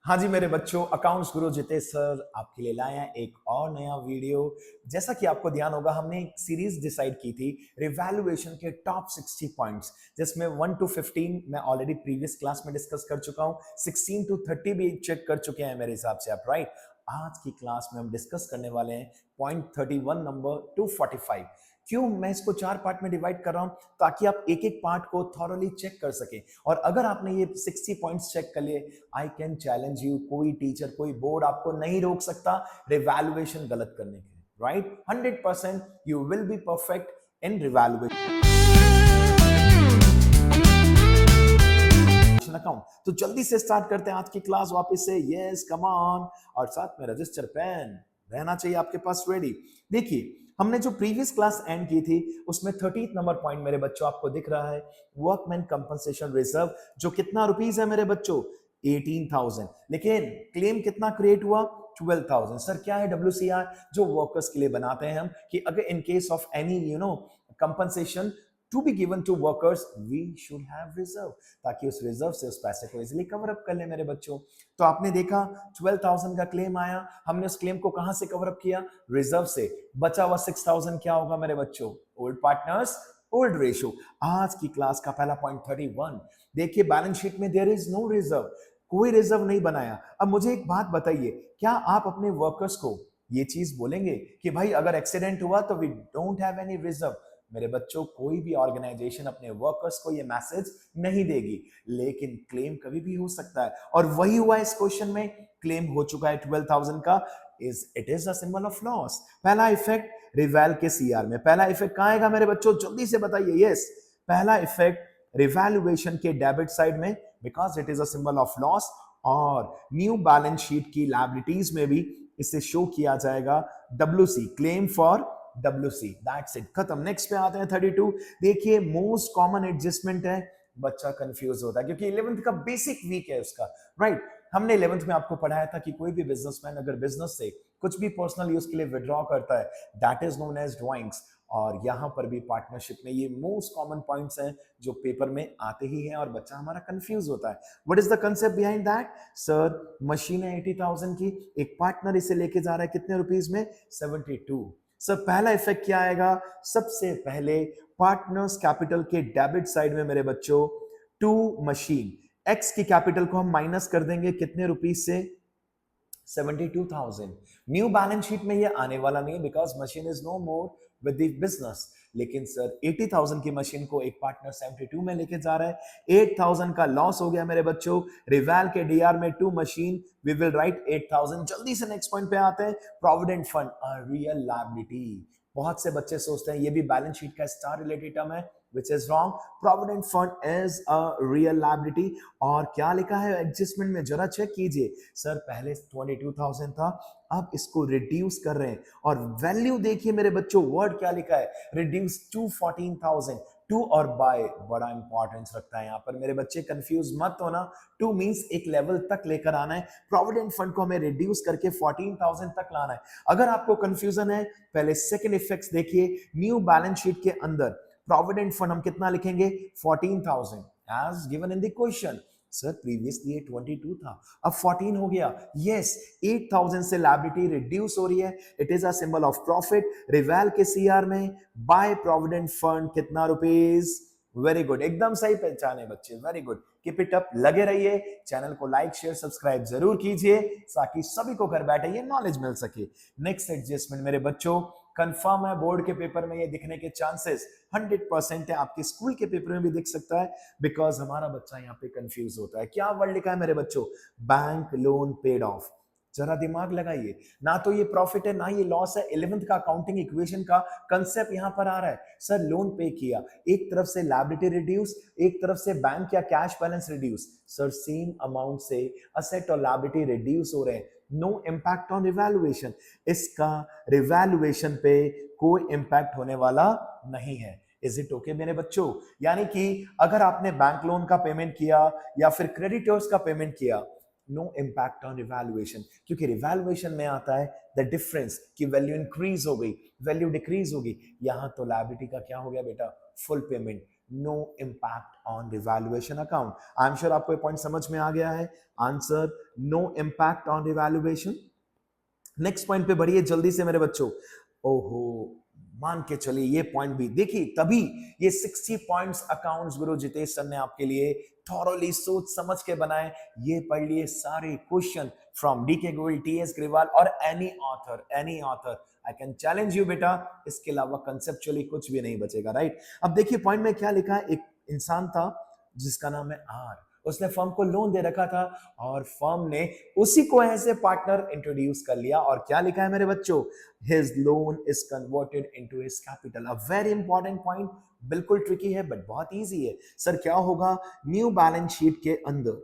हाँ जी मेरे बच्चों, अकाउंट्स गुरु जितेश सर आपके लिए लाए हैं एक और नया वीडियो। जैसा कि आपको ध्यान होगा, हमने एक सीरीज डिसाइड की थी रिवैल्यूएशन के टॉप 60 पॉइंट्स, जिसमें 1 to 15 मैं ऑलरेडी प्रीवियस क्लास में डिस्कस कर चुका हूं, 16 to 30 भी चेक कर चुके हैं मेरे हिसाब से आप, राइट। आज की क्लास में हम डिस्कस करने वाले हैं पॉइंट 31 नंबर 245। क्यों मैं इसको 4 पार्ट में डिवाइड कर रहा हूं? ताकि आप एक एक पार्ट को थॉरली चेक कर सकें। और अगर आपने ये 60 पॉइंट्स चेक कर लिए, आई कैन चैलेंज यू, कोई टीचर कोई बोर्ड आपको नहीं रोक सकता रिवैल्यूएशन गलत करने के, right. 100% you will be perfect in revaluation account. तो जल्दी से स्टार्ट करते हैं आज की क्लास वापस से। यस कम ऑन, और साथ में रजिस्टर पेन रहना चाहिए आपके पास रेडी। देखिए, हमने जो प्रीवियस क्लास एंड की थी उसमें 30th नंबर पॉइंट मेरे बच्चों आपको दिख रहा है, वर्कमैन कंपनसेशन रिजर्व, जो कितना रुपीस है मेरे बच्चों? 18,000। लेकिन क्लेम कितना क्रिएट हुआ? 12,000। सर क्या है WCR? जो वर्कर्स के लिए बनाते हैं हम, कि अगर in case of any compensation to be given to workers we should have reserve, ताकि उस रिजर्व से उस पैसे को इजीली कवर अप कर ले मेरे बच्चों। तो आपने देखा 12,000 का क्लेम आया, हमने उस क्लेम को कहां से कवर अप किया? रिजर्व से। बचा हुआ 6,000 क्या होगा मेरे बच्चों? Old partners old ratio. आज की क्लास का पहला पॉइंट 31। देखिए, बैलेंस शीट में देयर इज नो रिजर्व, कोई रिजर्व नहीं बनाया। अब मुझे एक बात बताइए, क्या आप अपने वर्कर्स को ये चीज बोलेंगे कि भाई अगर एक्सीडेंट हुआ तो we don't have any reserve? मेरे बच्चों, कोई भी ऑर्गेनाइजेशन अपने वर्कर्स को ये मैसेज नहीं देगी, लेकिन क्लेम कभी भी हो सकता है। और वही हुआ इस क्वेश्चन में, क्लेम हो चुका है 12,000 का। It is a symbol of loss. पहला इफेक्ट रिवैल के सीआर में। पहला इफेक्ट कहां आएगा मेरे बच्चों? जल्दी से बताइए। यस, पहला इफेक्ट रिवैल्यूएशन के डेबिट साइड में, because it is a symbol of loss. और न्यू बैलेंस शीट की लायबिलिटीज में भी इसे शो किया जाएगा, WC, claim for WC। That's it, खत्म। नेक्स्ट पे आते हैं 32। देखिए, मोस्ट कॉमन एडजस्टमेंट है, बच्चा कंफ्यूज होता है क्योंकि 11th का बेसिक वीक है उसका, राइट। हमने 11th में आपको पढ़ाया था कि कोई भी बिजनेसमैन अगर बिजनेस से कुछ भी पर्सनल यूज के लिए विड्रॉ करता है, that is known as drawings. और यहां पर भी पार्टनरशिप में ये मोस्ट कॉमन पॉइंट्स हैं जो पेपर में आते ही हैं और बच्चा हमारा कंफ्यूज होता है। What is the concept behind that? Sir, machine है 80,000 की, एक पार्टनर इसे लेके जा रहा है कितने रुपीज में? 72। सर, पहला इफेक्ट क्या आएगा? सबसे पहले पार्टनर्स कैपिटल के डेबिट साइड में मेरे बच्चों, टू मशीन, एक्स की कैपिटल को हम माइनस कर देंगे कितने रुपीस से? 72,000। न्यू बैलेंस शीट में ये आने वाला नहीं, because machine is no more with the business. लेकिन सर, 80,000 की मशीन को एक पार्टनर 72 में लेके जा रहा है, 8,000 का लॉस हो गया मेरे बच्चों। रिवैल के डीआर में to machine, we will write 8,000। जल्दी से नेक्स्ट पॉइंट पे आते हैं, provident fund, a real liability. बहुत से बच्चे सोचते हैं ये भी बैलेंस शीट का स्टार रिलेटेड टर्म है, which is wrong. Provident fund is a real liability। और क्या लिखा है एडजस्टमेंट में, जरा चेक कीजिए। सर, पहले 22,000 था, अब इसको रिड्यूस कर रहे हैं, और वैल्यू देखिए मेरे बच्चों, वर्ड क्या लिखा है? Reduce to 14,000। टू और बाय बड़ा इंपॉर्टेंस रखता है यहाँ पर मेरे बच्चे, कंफ्यूज मत होना। टू मींस एक लेवल तक लेकर आना है, प्रोविडेंट फंड को हमें रिड्यूस करके 14,000 तक लाना है। अगर आपको कंफ्यूजन है, पहले सेकंड इफेक्ट्स देखिए। न्यू बैलेंस शीट के अंदर प्रोविडेंट फंड हम कितना लिखेंगे? 14,000 as given in the question. Sir, previously ये 22 था, अब 14 हो गया। यस, 8,000 से लायबिलिटी रिड्यूस हो रही है, it is a symbol of profit. रिवैल के सीआर में बाय प्रोविडेंट फंड कितना रुपीस? वेरी गुड, एकदम सही पहचाने बच्चे, very good, keep it up, लगे रहिए। चैनल को लाइक शेयर सब्सक्राइब जरूर कीजिए, ताकि सभी को घर बैठे ये नॉलेज मिल सके। नेक्स्ट एडजस्टमेंट मेरे बच्चों, कंफर्म है, बोर्ड के पेपर में ये दिखने के चांसेस 100% है, आपके स्कूल के पेपर में भी दिख सकता है, बिकॉज हमारा बच्चा यहाँ पे कंफ्यूज होता है। क्या वर्ड लिखा है मेरे बच्चों? Bank loan paid of. जरा दिमाग लगाइए, ना तो ये प्रॉफिट है ना ये लॉस है। 11th का अकाउंटिंग इक्वेशन का कंसेप्ट यहां पर आ रहा है। सर, लोन पे किया, एक तरफ से लायबिलिटी रिड्यूस, एक तरफ से बैंक या cash balance reduce. Sir, same amount से असेट और लायबिलिटी रिड्यूस हो रहे हैं, नो इम्पैक्ट ऑन रिवैल्यूएशन। इसका रिवैल्यूएशन पे कोई इम्पैक्ट होने वाला नहीं है। इज इट ओके मेरे बच्चों? यानी कि अगर आपने बैंक लोन का पेमेंट किया या फिर क्रेडिटर्स का पेमेंट किया, नो इम्पैक्ट ऑन रिवैल्यूएशन, क्योंकि रिवैल्यूएशन में आता है द डिफरेंस कि वैल्यू इंक्रीज हो गई, वैल्यू डिक्रीज होगी। यहां तो लायबिलिटी का क्या हो गया बेटा? Full payment, no impact on revaluation account. I am sure आपको ये पॉइंट समझ में आ गया है। Answer no impact on revaluation. Next point पे बढ़िए जल्दी से मेरे बच्चों। ओहो, मान के चलिए ये पॉइंट भी देखिए, तभी ये 60 पॉइंट्स अकाउंट्स गुरु जितेश सर ने आपके लिए थॉरोली सोच समझ के बनाए। ये पढ़ लिए सारे क्वेश्चन फ्रॉम डीके गोयल, टीएस ग्रेवाल और any author. I can challenge you बेटा, इसके अलावा कंसेप्चुअली कुछ भी नहीं बचेगा, राइट। अब देखिए पॉइंट में क्या लिखा है। एक इंसान था जिसका नाम है आर, उसने फर्म को लोन दे रखा था और फर्म ने उसी को एज ए पार्टनर इंट्रोड्यूस कर लिया। और क्या लिखा है मेरे बच्चों, his loan is converted into his capital. A very important point, बिल्कुल ट्रिकी है बट बहुत इजी है। सर क्या होगा, न्यू बैलेंस शीट के अंदर,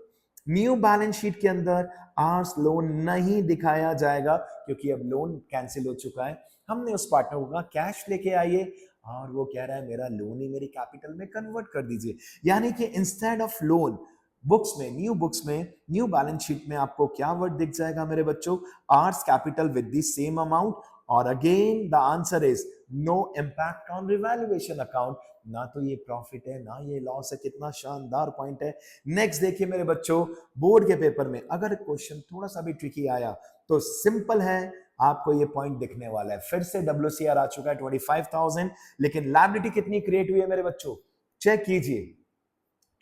न्यू बैलेंस शीट के अंदर आर्स लोन नहीं दिखाया जाएगा क्योंकि अब लोन कैंसिल हो चुका है। हमने उस पार्टनर को कहा कैश लेके आइए और वो कह रहा है मेरा लोन ही मेरी कैपिटल में कन्वर्ट कर दीजिए। यानी कि इंस्टेड ऑफ लोन, बुक्स में, न्यू बैलेंस शीट में आपको क्या वर्ड दिख जाएगा मेरे बच्चों, आर्स capital with the same amount. और again the answer is no impact on revaluation account. ना तो ये प्रॉफिट है ना ये लॉस है। कितना शानदार पॉइंट है। नेक्स्ट देखिए मेरे बच्चों, बोर्ड के पेपर में अगर क्वेश्चन थोड़ा सा भी ट्रिकी आया तो सिंपल है, आपको ये पॉइंट दिखने वाला है। फिर से WCR आ चुका है 25,000, लेकिन लायबिलिटी कितनी क्रिएट हुई है मेरे बच्चों, चेक कीजिए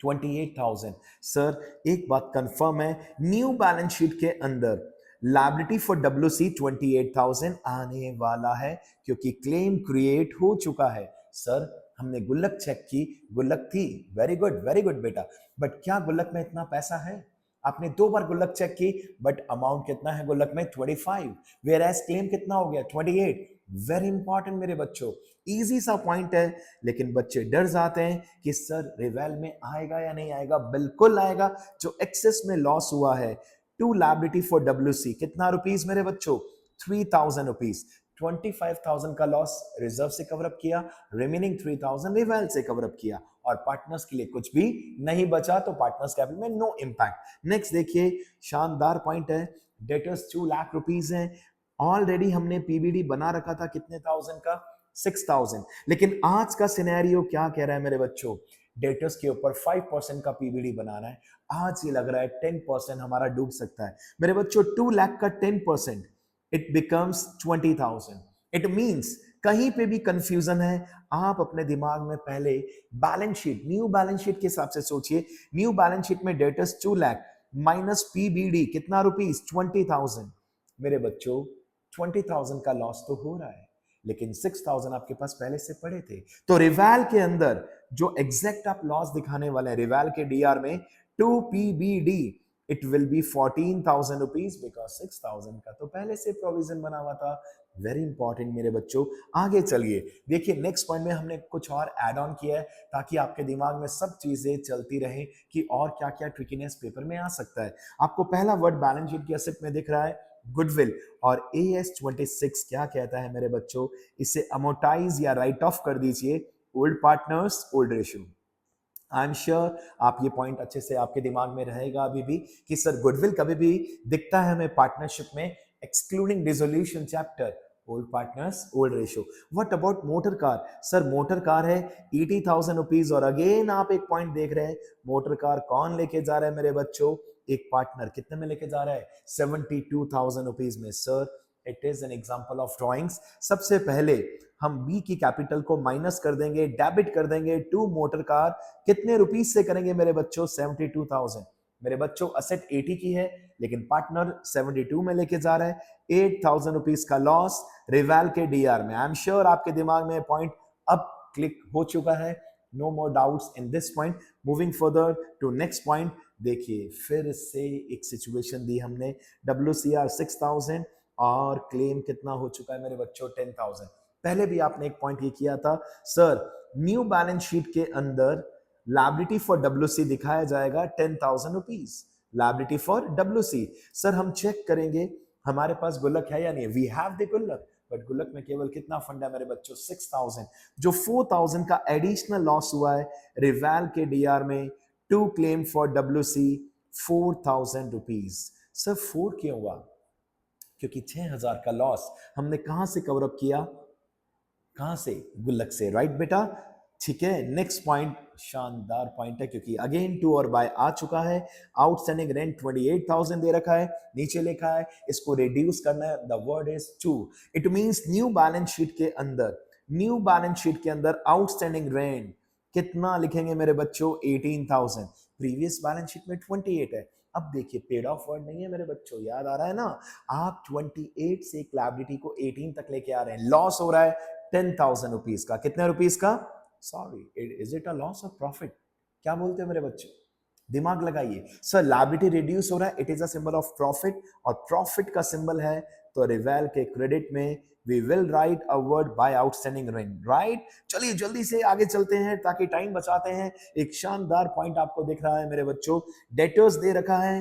28,000। सर एक बात कंफर्म है, न्यू बैलेंस शीट के अंदर लायबिलिटी फॉर WC 28,000 आने वाला है क्योंकि क्लेम क्रिएट हो चुका है। सर हमने गुल्लक चेक की, गुल्लक थी, वेरी गुड बेटा, बट क्या गुल्लक में इतना पैसा है? आपने 2 बार गुल्लक चेक की बट अमाउंट कितना है गुल्लक में, 25, वेयर एज क्लेम कितना हो गया, 28। वेरी इंपॉर्टेंट मेरे बच्चों, इजी सा पॉइंट है, लेकिन बच्चे डर जाते हैं कि सर रिवेल में आएगा या नहीं आएगा। बिल्कुल आएगा। जो एक्सेस में लॉस हुआ है टू लायबिलिटी फॉर WC कितना रुपीस मेरे बच्चों, 3,000 रुपीस। 25,000 का लॉस रिजर्व से कवर अप किया, रिमेनिंग 3,000 रिवेल से कवर अप किया और पार्टनर्स के लिए कुछ भी नहीं बचा, तो पार्टनर्स कैपिटल में नो इंपैक्ट। नेक्स्ट देखिए, शानदार पॉइंट है, डेटर्स 2 लाख रुपीस हैं। ऑलरेडी हमने पीबीडी बना रखा था कितने थाउजेंड का, 6,000। लेकिन आज का सिनेरियो क्या कह रहा है मेरे बच्चों, डेटर्स के ऊपर 5% का पीबीडी बनाना है। आज ये लग रहा है 10% हमारा डूब सकता है मेरे बच्चों। 2 लाख का 10%, इट बिकम्स 20,000। इट मींस कहीं पे भी कंफ्यूजन है, आप अपने दिमाग में पहले balance sheet, new balance sheet के हिसाब से सोचिए। न्यू बैलेंस शीट में डेटर्स 2 लाख माइनस पीबीडी कितना रुपीस, 20,000। मेरे बच्चों 20,000 का लॉस तो हो रहा है, लेकिन 6,000 आपके पास पहले से पड़े थे। तो रिवाल के अंदर जो एग्जैक्ट आप लॉस दिखाने वाले हैं रिवाल के डीआर में, 2 PBD, it will be 14,000 rupees because 6,000 का तो पहले से प्रोविजन बना हुआ था। वेरी इंपॉर्टेंट मेरे बच्चों। आगे चलिए देखिए, नेक्स्ट पॉइंट में हमने कुछ और ऐड ऑन किया है ताकि आपके दिमाग में सब चीजें चलती रहे कि और क्या क्या ट्रिकीनेस पेपर में आ सकता है। आपको पहला वर्ड बैलेंस शीट की एसेट में दिख रहा है गुडविल, और AS26 क्या कहता है मेरे बच्चों, इसे अमोटाइज या राइट ऑफ कर दीजिए, old partners old ratio. I am sure आप ये पॉइंट अच्छे से आपके दिमाग में रहेगा अभी भी कि सर गुडविल कभी भी दिखता है हमें पार्टनरशिप में excluding dissolution chapter, old partners old ratio. What about motor car, sir motor car है 80,000 रुपीज, और अगेन आप एक पॉइंट देख रहे हैं, मोटर कार कौन लेके जा रहा है मेरे बच्चों, एक पार्टनर। कितने में लेके जा रहा है, 72,000 रुपीज में। Sir it is an example of drawings. सबसे पहले हम बी की कैपिटल को माइनस कर देंगे, डेबिट कर देंगे टू मोटर कार। कितने रुपीस से करेंगे मेरे बच्चों, 72,000। मेरे बच्चों असेट 80 की है लेकिन पार्टनर 72 में लेके जा रहा है, 8,000 रुपीस का लॉस रिवाल के डीआर में। आई एम श्योर आपके दिमाग में पॉइंट अब क्लिक हो चुका है। No more doubts in this point. Moving further to next point, देखिए फिर से एक सिचुएशन दी हमने, WCR 6,000 और क्लेम कितना हो चुका है मेरे बच्चों, 10,000। पहले भी आपने एक पॉइंट ये किया था, सर न्यू बैलेंस शीट के अंदर लायबिलिटी फॉर WC दिखाया जाएगा 10,000 rupees, liability for WC। Sir हम चेक करेंगे हमारे पास गुल्लक है या नहीं, वी हैव द गुल्लक, बट गुल्लक में केवल कितना फंड है मेरे बच्चों, 6,000। जो 4,000 का एडिशनल लॉस हुआ है रिवाल के डीआर में, to claim for WC 4,000 rupees. Sir 4 क्यों हुआ, क्योंकि 6,000 का लॉस हमने कहां से कवर अप किया, कहां से, गुल्लक से, राइट बेटा। ठीक है, नेक्स्ट पॉइंट शानदार पॉइंट है क्योंकि अगेन टू और बाय आ चुका है। आउटस्टैंडिंग रेंट 28,000 दे रखा है, नीचे लिखा है इसको रिड्यूस करना है, the word is to. It means new balance sheet के अंदर, न्यू बैलेंस शीट के अंदर आउटस्टैंडिंग रेंट कितना लिखेंगे मेरे बच्चों? 18,000। प्रीवियस बैलेंस शीट में 28 है। अब देखिए पेड ऑफ वर्ड नहीं है मेरे बच्चों, याद आ रहा है ना? आप 28 से लायबिलिटी को 18 तक लेके आ रहे हैं। लॉस हो रहा है 10,000 रुपीज का। कितने रुपीज का? Sorry, is it a loss और प्रॉफिट? क्या बोलते हैं मेरे बच्चों? दिमाग लगाइए। सर लायबिलिटी रिड्यूस हो रहा है, it is a symbol of profit, और प्रॉफिट का सिंबल है तो रिवेल के क्रेडिट में we will write a word by outstanding rent, right? चलिए जल्दी से आगे चलते हैं ताकि टाइम बचाते हैं। एक शानदार पॉइंट आपको दिख रहा है मेरे बच्चों, डेटर्स दे रखा है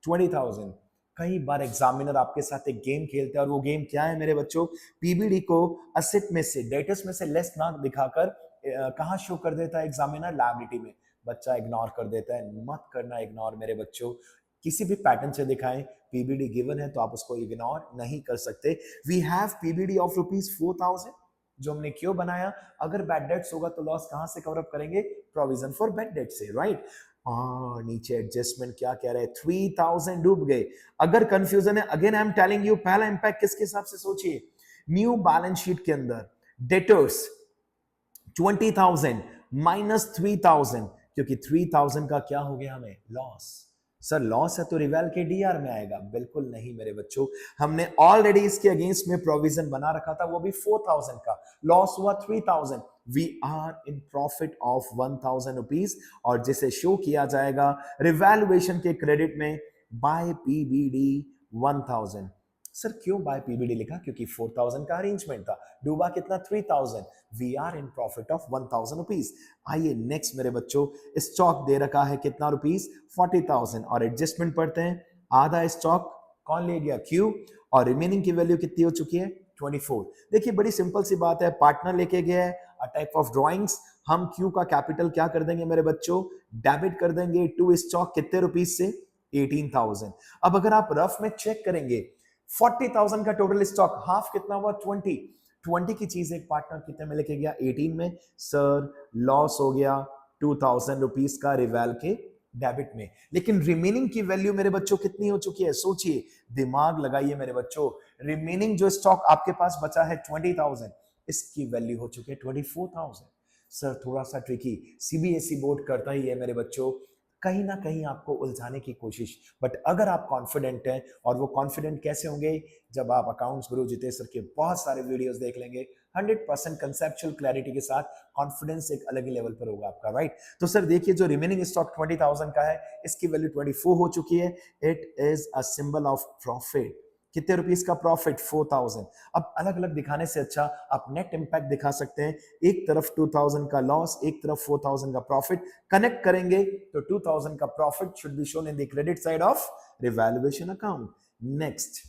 20,000। कई बार एग्जामिनर आपके साथ एक गेम खेलते हैं और वो गेम क्या है मेरे बच्चों? पीबीडी को असेट में से, डेटर्स में से लेस ना दिखाकर कहां शो कर देता है एग्जामिनर? लायबिलिटी में। बच्चा इग्नोर कर देता है, मत करना इग्नोर मेरे बच्चों। किसी भी पैटर्न से दिखाएं, पीबीडी गिवन है तो आप उसको इग्नोर नहीं कर सकते। वी हैव पीबीडी ऑफ ₹4,000 जो हमने क्यों बनाया? अगर बैड डेट्स होगा तो लॉस कहां से कवर अप करेंगे? प्रोविजन फॉर बैड डेट से, राइट? नीचे एडजस्टमेंट क्या कह रहे हैं? 3,000 डूब गए। अगर कंफ्यूजन है, again I am telling you, पहला इंपैक्ट किसके हिसाब से सोचिए? न्यू बैलेंस शीट के अंदर डेटर्स 20,000 माइनस 3,000, क्योंकि 3,000 का क्या हो गया हमें? लॉस। सर लॉस है तो रिवेल के डीआर में आएगा? बिल्कुल नहीं मेरे बच्चों, हमने ऑलरेडी इसके अगेंस्ट में प्रोविजन बना रखा था, वो भी 4,000 का। लॉस हुआ 3,000, we are in profit of 1,000 rupees, और जिसे शो किया जाएगा रिवैल्यूएशन के क्रेडिट में बाय पीबीडी 1,000। सर क्यों बाय पीबीडी लिखा? क्योंकि 4,000 का अरेंजमेंट था, डूबा कितना? 3,000। We are in profit of 1,000 rupees. आइए नेक्स्ट मेरे बच्चों, स्टॉक दे रखा है कितना रुपीस? 40,000, और एडजस्टमेंट पढ़ते हैं। आधा स्टॉक कौन ले गया? क्यू, और रिमेनिंग की वैल्यू कितनी हो चुकी है? 24। देखिए बड़ी सिंपल सी बात है, पार्टनर लेके गया है, अ टाइप ऑफ ड्राइंग्स। हम क्यू का कैपिटल क्या कर देंगे मेरे बच्चों? डेबिट कर देंगे टू स्टॉक, कितने रुपीज से? 18,000। अब अगर आप रफ में चेक करेंगे, 40,000 का टोटल स्टॉक, हाफ कितना हुआ? 20 की चीज एक पार्टनर कितने में लेके गया? 18 में। सर लॉस हो गया 2,000 रुपीज का रिवेल के डेबिट में। लेकिन रिमेनिंग की वैल्यू मेरे बच्चों कितनी हो चुकी है? सोचिए, दिमाग लगाइए मेरे बच्चों। रिमेनिंग जो स्टॉक आपके पास बचा है 20,000, इसकी वैल्यू हो चुकी है 24,000। सर थोड़ा सा ट्रिकी, सीबीएसई बोर्ड करता ही है मेरे बच्चों, कहीं ना कहीं आपको उलझाने की कोशिश। बट अगर आप कॉन्फिडेंट हैं, और वो कॉन्फिडेंट कैसे होंगे? जब आप अकाउंट्स गुरु जितेश सर के बहुत सारे वीडियोस देख लेंगे, 100% कंसेप्चुअल क्लैरिटी के साथ, कॉन्फिडेंस एक अलग ही लेवल पर होगा आपका, राइट? तो सर देखिए, जो रिमेनिंग स्टॉक 20,000 का है, इसकी वैल्यू 24 हो चुकी है। It is a symbol of profit. कितने रुपीस का प्रॉफिट? 4,000। अब अलग अलग दिखाने से अच्छा आप नेट इंपैक्ट दिखा सकते हैं। एक तरफ 2,000 का लॉस, एक तरफ 4,000 का प्रॉफिट, कनेक्ट करेंगे तो 2,000 का profit should be shown in the credit side of revaluation account. Next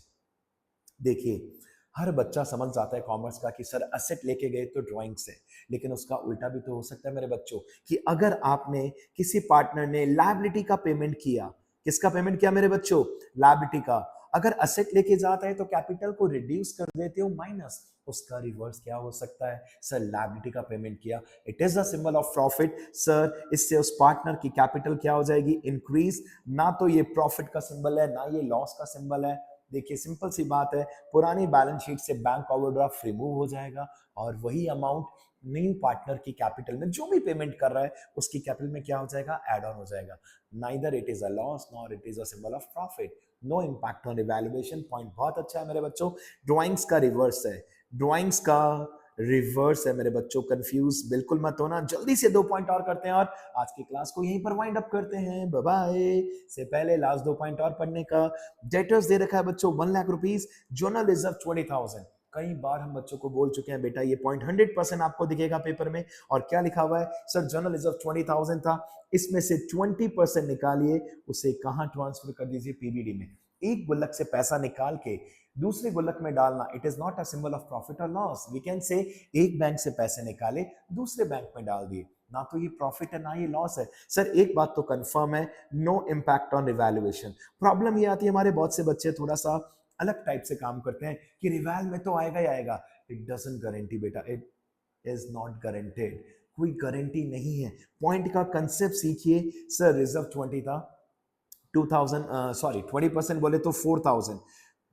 देखिए, हर बच्चा समझ जाता है कॉमर्स का कि सर असेट लेके गए तो ड्राइंग से, लेकिन उसका उल्टा भी तो हो सकता है मेरे बच्चों, कि अगर आपने किसी पार्टनर ने लायबिलिटी का पेमेंट किया, किसका पेमेंट किया मेरे बच्चों? लायबिलिटी का। अगर असेट लेके जाता है तो कैपिटल को रिड्यूस कर देते हो माइनस, उसका रिवर्स क्या हो सकता है? सर लायबिलिटी का पेमेंट किया, it is a symbol of profit. Sir इससे उस पार्टनर की कैपिटल क्या हो जाएगी? इंक्रीज। ना तो ये प्रॉफिट का सिंबल है, ना ये लॉस का सिंबल है। देखिए सिंपल सी बात है, पुरानी बैलेंस शीट से बैंक ओवरड्राफ्ट रिमूव हो जाएगा, और वही अमाउंट न्यू पार्टनर की कैपिटल में जो भी पेमेंट कर रहा है उसकी कैपिटल में क्या हो जाएगा? एड ऑन हो जाएगा। Neither it is a loss nor it is a symbol of profit. No impact on evaluation. Point बहुत अच्छा है मेरे बच्चों। ड्राइंग्स का रिवर्स है, ड्राइंग्स का रिवर्स है मेरे बच्चों। कंफ्यूज बिल्कुल मत होना। जल्दी से 2 पॉइंट और करते हैं और आज की क्लास को यहीं पर वाइंड अप करते हैं। Bye bye. से पहले लास्ट 2 पॉइंट और पढ़ने का, डेटर्स दे रखा है बच्चों 1 लाख रुपीस, जोनल रिजर्व 20,000। कई बार हम बच्चों को बोल चुके हैं बेटा ये पॉइंट 100% आपको दिखेगा पेपर में। और क्या लिखा हुआ है? सर जनरल रिजर्व 20,000 था, इसमें से 20% निकालिए, उसे कहां ट्रांसफर कर दीजिए? पीबीडी में। एक गुल्लक से पैसा निकाल के दूसरे गुल्लक में डालना, it is not a symbol of profit और लॉस। वी कैन से एक बैंक से पैसे निकाले, दूसरे बैंक में डाल दिए, ना तो ये प्रॉफिट है ना ये लॉस है। सर एक बात तो कंफर्म है, no impact on revaluation. Problem ये आती है, हमारे बहुत से बच्चे थोड़ा सा अलग टाइप से काम करते हैं कि रिवैल में तो आएगा ही आएगा। इट डजंट गारंटी बेटा, इट इज नॉट गारंटेड। कोई गारंटी नहीं है। पॉइंट का कंसेप्ट सीखिए। सर रिजर्व 20 था, 2000 सॉरी 20% बोले तो 4000,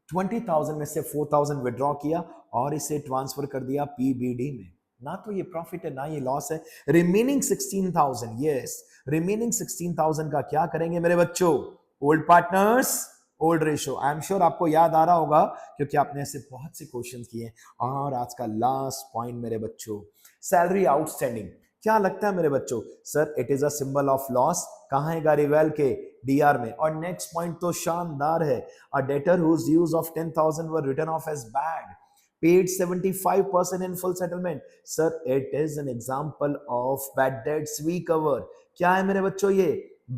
20,000 में से 4,000 विड्रॉ किया और इसे ट्रांसफर कर दिया पीबीडी में। ना तो ये प्रॉफिट है ना ये लॉस है। रिमेनिंग 16,000, यस, रिमेनिंग 16,000 का क्या करेंगे मेरे बच्चों? Old partners, old ratio. I am sure आपको याद आ रहा होगा क्योंकि आपने ऐसे बहुत से क्वेश्चंस किए। और आज का लास्ट पॉइंट मेरे बच्चों, सैलरी आउटस्टैंडिंग। क्या लगता है मेरे बच्चों? Sir it is a symbol of loss. कहां है रिवेल के? डीआर में। और नेक्स्ट पॉइंट तो शानदार है, a debtor whose dues of 10,000 were written off as bad, paid 75% in full settlement. Sir, it is an example of bad debts recover. क्या है मेरे बच्चों ये?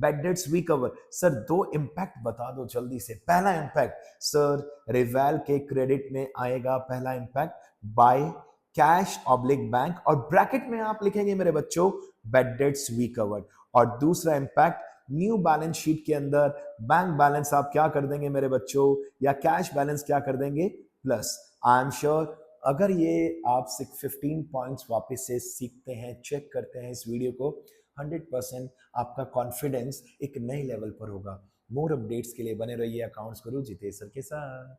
Bad debts recover. सर दो इम्पैक्ट बता दो जल्दी से। पहला इम्पैक्ट सर, रिवेल के क्रेडिट में आएगा पहला impact by cash oblique bank, और ब्रैकेट में आप लिखेंगे मेरे बच्चों बैड डेट्स रिकवर्ड। और दूसरा इम्पैक्ट, न्यू बैलेंस शीट के अंदर बैंक बैलेंस आप क्या कर देंगे मेरे बच्चों, या कैश बैलेंस क्या कर देंगे? प्लस। आई एम श्योर अगर ये आप 15 पॉइंट्स वापस से सीखते हैं, चेक करते हैं इस वीडियो को, 100% आपका कॉन्फिडेंस एक नए लेवल पर होगा। मोर अपडेट्स के लिए बने रहिए अकाउंट्स गुरु जितेश सर के साथ।